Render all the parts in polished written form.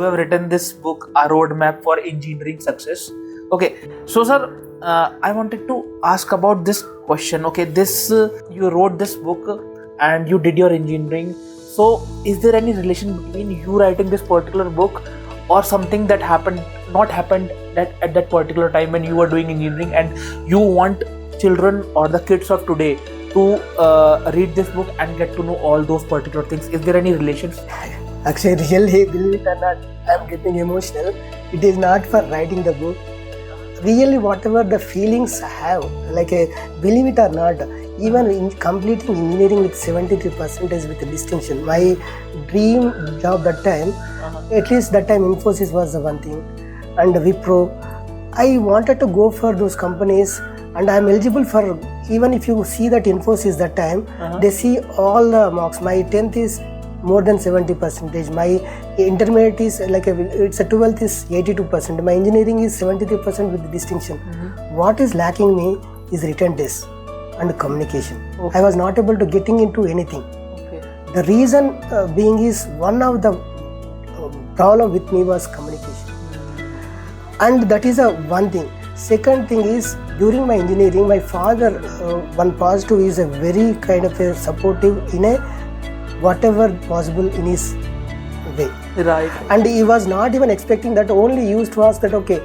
have written this book, A Roadmap for Engineering Success. Okay, so sir, I wanted to ask about this question. Okay, you wrote this book and you did your engineering. So, is there any relation between you writing this particular book or something that not happened at that particular time when you were doing engineering, and you want children or the kids of today to read this book and get to know all those particular things? Is there any relations? Actually, really, believe it or not, I'm getting emotional. It is not for writing the book. Really, whatever the feelings I have, believe it or not, even in completing engineering with 73% with a distinction. My dream job that time, at least that time Infosys was the one thing, and Wipro. I wanted to go for those companies, and I am eligible for, even if you see that Infosys that time, they see all the marks. My 10th is more than 70%. My intermediate is it's a 12th is 82%. My engineering is 73% with distinction. What is lacking me is written test and communication. I was not able to getting into anything. The reason being is one of the problem with me was communication, and that is a one thing. Second thing is, during my engineering, my father, one positive, is a very kind of a supportive in a whatever possible in his way. Right. And he was not even expecting that. Only used to ask that, okay,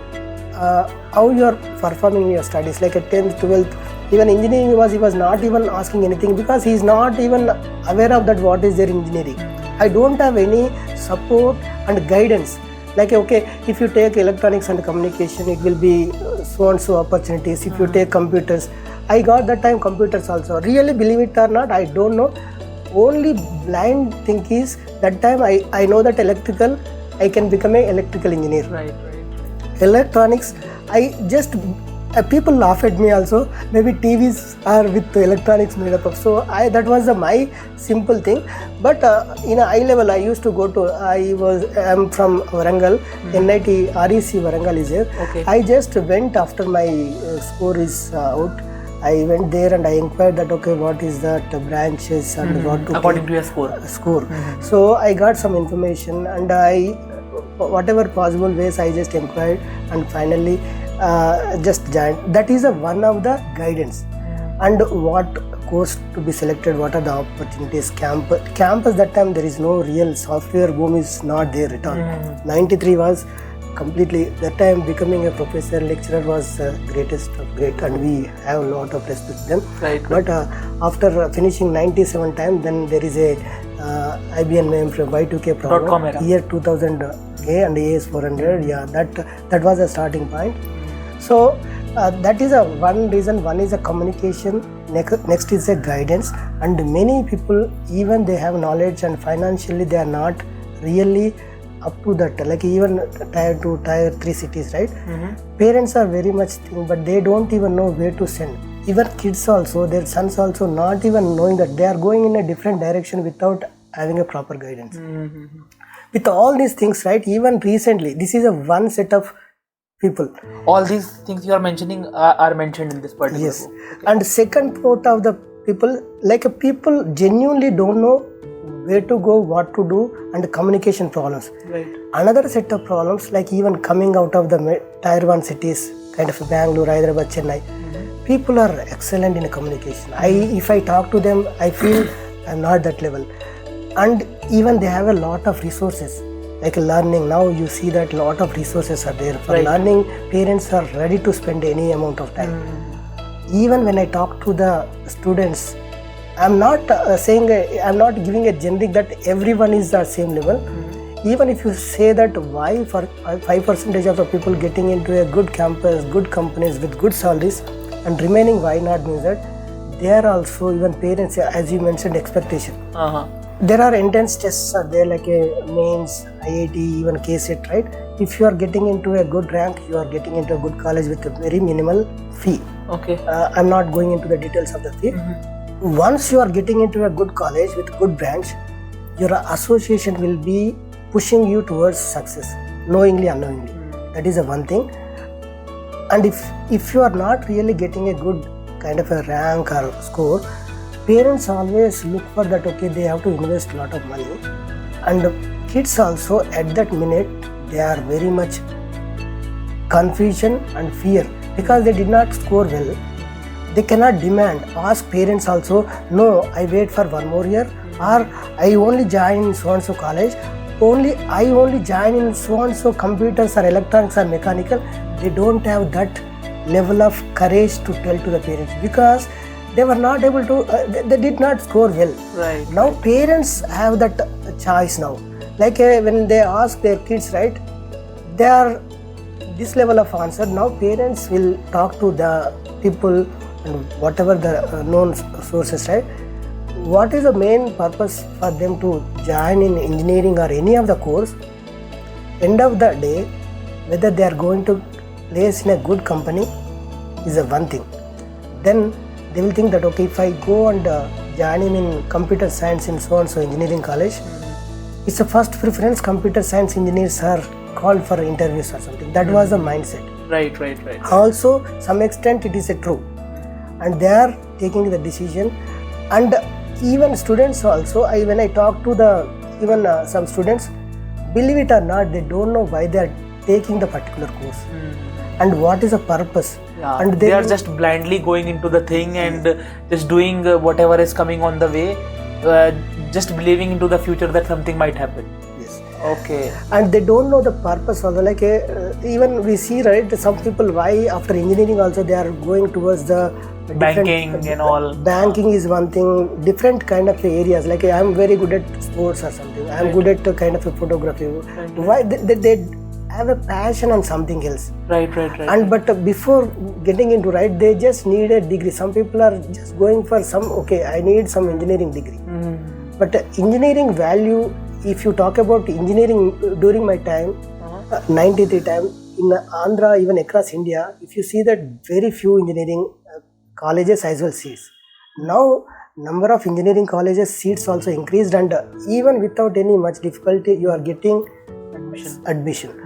how you are performing in your studies, like a 10th, 12th, even engineering he was not even asking anything, because he is not even aware of that what is there in engineering. I don't have any support and guidance. Okay, if you take electronics and communication, it will be so and so opportunities. If you take computers, I got that time computers also. Really, believe it or not, I don't know. Only blind thing is that time I know that electrical, I can become an electrical engineer. Right. Electronics, I just people laugh at me also. Maybe TVs are with electronics made up of. So that was my simple thing. But in a high level, I used to go to. I'm from Warangal. NIT REC Warangal is there. Okay. I just went after my score is out. I went there and I inquired that, okay, what is that branches and what to according to your score. So I got some information, and whatever possible ways I just inquired, and finally just joined. That is one of the guidance. And what course to be selected, what are the opportunities, campus that time there is no real software boom is not there at all. 93 was completely, that time becoming a professor, lecturer was greatest of great, and we have a lot of respect to them. Right. But after finishing 97 time, then there is a IBM mainframe Y2K problem, year 2000 and AS400. Yeah, that was a starting point. So that is one reason. One is a communication, next is a guidance, and many people, even they have knowledge and financially they are not really up to that, even tier 2, tier 3 cities, right? Parents are very much thinking, but they don't even know where to send. Even kids also, their sons also, not even knowing that they are going in a different direction without having a proper guidance. With all these things, right? Even recently, this is one set of people. All these things you are mentioning are mentioned in this particular yes. book. Okay. And second part of the people, people genuinely don't know where to go, what to do, and communication problems. Right. Another set of problems, even coming out of the tier 1 cities, kind of Bangalore, Hyderabad, Chennai, people are excellent in communication. If I talk to them, I feel I'm not that level. And even they have a lot of resources, like learning. Now you see that lot of resources are there for learning. Parents are ready to spend any amount of time. Even when I talk to the students, I'm not I'm not giving a generic that everyone is the same level. Even if you say that why for 5% of the people getting into a good campus, good companies with good salaries, and remaining why not, means that they are also, even parents, as you mentioned, expectation. There are entrance tests are there, like a mains, IIT, even KSET, right? If you are getting into a good rank, you are getting into a good college with a very minimal fee. Okay. I'm not going into the details of the fee. Once you are getting into a good college with good branch, your association will be pushing you towards success, knowingly, unknowingly. That is the one thing. And if you are not really getting a good kind of a rank or score, parents always look for that, okay, they have to invest a lot of money. And kids also at that minute, they are very much confusion and fear because they did not score well. They cannot demand, ask parents also, no, I wait for one more year, or I only join in so and so college, I only join in so and so computers or electronics or mechanical. They don't have that level of courage to tell to the parents because they were not able to, they did not score well. Right. Now parents have that choice now. Like when they ask their kids, right, they are this level of answer. Now parents will talk to the people and whatever the known sources, right? What is the main purpose for them to join in engineering or any of the course? End of the day, whether they are going to place in a good company is a one thing. Then they will think that okay, if I go and join him in computer science in so and so engineering college, it's a first preference. Computer science engineers are called for interviews or something. That was the mindset. Right. Also, some extent it is a true, and they are taking the decision. And even students also, when I talk to some students, believe it or not, they don't know why they are taking the particular course and what is the purpose. Yeah, and they are just blindly going into the thing and just doing whatever is coming on the way, just believing into the future that something might happen. Yes. Okay. And they don't know the purpose also. Like even we see, right, some people why after engineering also they are going towards the banking and all. Banking is one thing, different kind of areas. Like I am very good at sports or something. I am good at kind of a photography. Right. Why they have a passion on something else. Right. And but before getting into, right, they just need a degree. Some people are just going for I need some engineering degree. But engineering value, if you talk about engineering during my time, 93 time in Andhra, even across India, if you see that very few engineering colleges as well seats. Now number of engineering colleges seats also increased, and even without any much difficulty you are getting admission.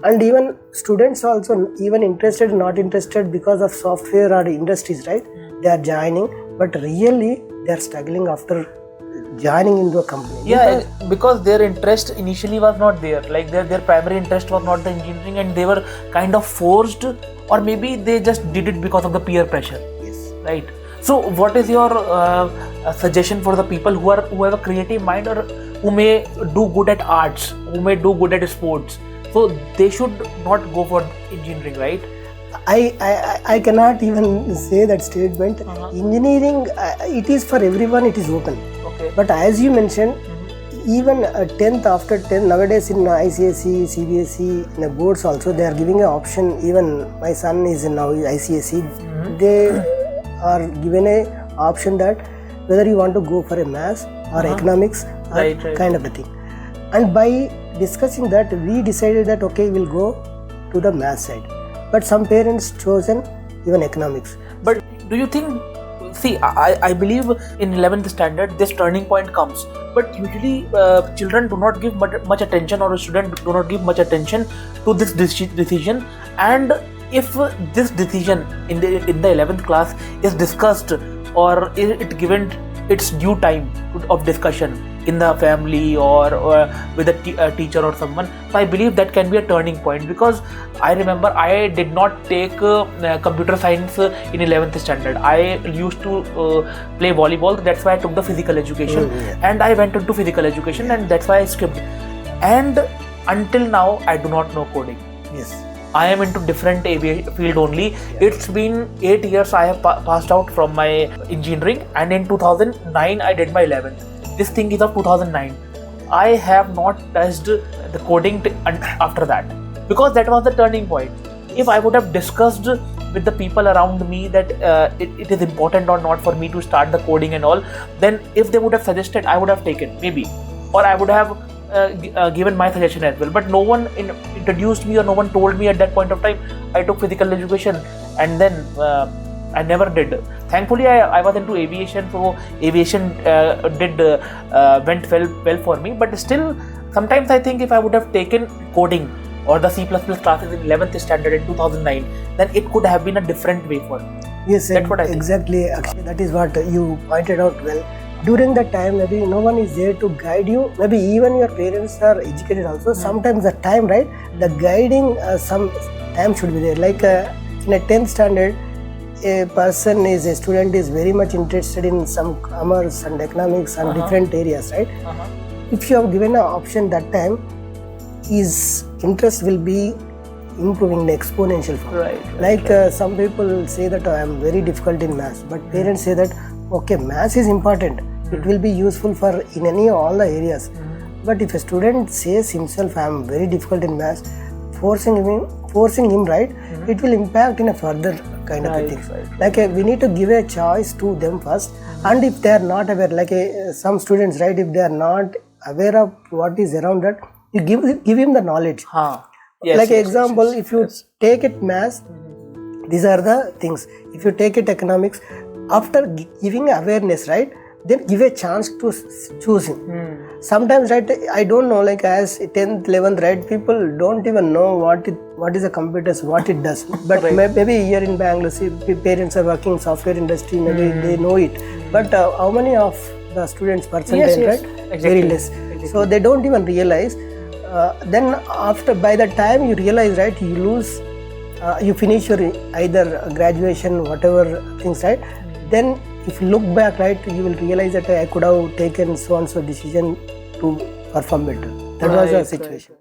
And even students also, even interested, not interested because of software or industries, right? They are joining, but really they are struggling after joining into a company. Yeah, because their interest initially was not there. Like their primary interest was not the engineering, and they were kind of forced, or maybe they just did it because of the peer pressure. Yes. Right. So what is your suggestion for the people who have a creative mind, or who may do good at arts, who may do good at sports? So they should not go for engineering, right? I cannot even say that statement. Engineering, it is for everyone, it is open. Okay. But as you mentioned, even 10th after 10th, nowadays in ICSE, CBSE, in the boards also, they are giving an option. Even my son is in now ICSE. They are given a option that whether you want to go for a maths or economics or kind of a thing. And by discussing that, we decided that okay, we'll go to the math side. But some parents chosen even economics. But do you think, see, I believe in 11th standard this turning point comes, but usually children do not give much attention, or a student do not give much attention to this decision. And if this decision in the 11th class is discussed, or it given its due time of discussion in the family or with a teacher or someone, so I believe that can be a turning point. Because I remember I did not take computer science in 11th standard. I used to play volleyball, that's why I took the physical education, and I went into physical education, and that's why I skipped. And until now I do not know coding. Yes. I am into different field only. It's been 8 years I have passed out from my engineering, and in 2009 I did my 11th. This thing is of 2009. I have not touched the coding after that, because that was the turning point. If I would have discussed with the people around me that it is important or not for me to start the coding and all, then if they would have suggested, I would have taken maybe, or I would have given my suggestion as well. But no one introduced me, or no one told me at that point of time. I took physical education, and then I never did. Thankfully, I was into aviation, so aviation went well for me. But still, sometimes I think if I would have taken coding or the C++ classes in 11th standard in 2009, then it could have been a different way for me. Yes, that's what I think. Exactly. Actually, that is what you pointed out well. during that time maybe no one is there to guide you, maybe even your parents are educated also, sometimes the time, right, the guiding some time should be there. Like in a 10th standard, a student is very much interested in some commerce and economics and different areas, right? If you have given an option that time, his interest will be improving in exponential form. Like some people say that I am very difficult in maths, but parents say that okay, maths is important, it will be useful for in all the areas. But if a student says himself I am very difficult in maths, forcing him, right, it will impact in a further kind of a thing. Like we need to give a choice to them first, and if they are not aware, like some students, right, if they are not aware of what is around that, you give him the knowledge. Example, if you take it maths, these are the things. If you take it economics, after giving awareness, right, then give a chance to choose him. Sometimes, right, I don't know, like as 10th, 11th, right, people don't even know what is a computer, what it does. But maybe here in Bangalore, see, parents are working in software industry, maybe they know it. But how many of the students percentage, right? Exactly. Very less. Exactly. So they don't even realize. Then after, by the time you realize, right, you lose, you finish your either graduation, whatever things, right, then if you look back, right, you will realize that I could have taken so and so decision to perform better. That was the situation.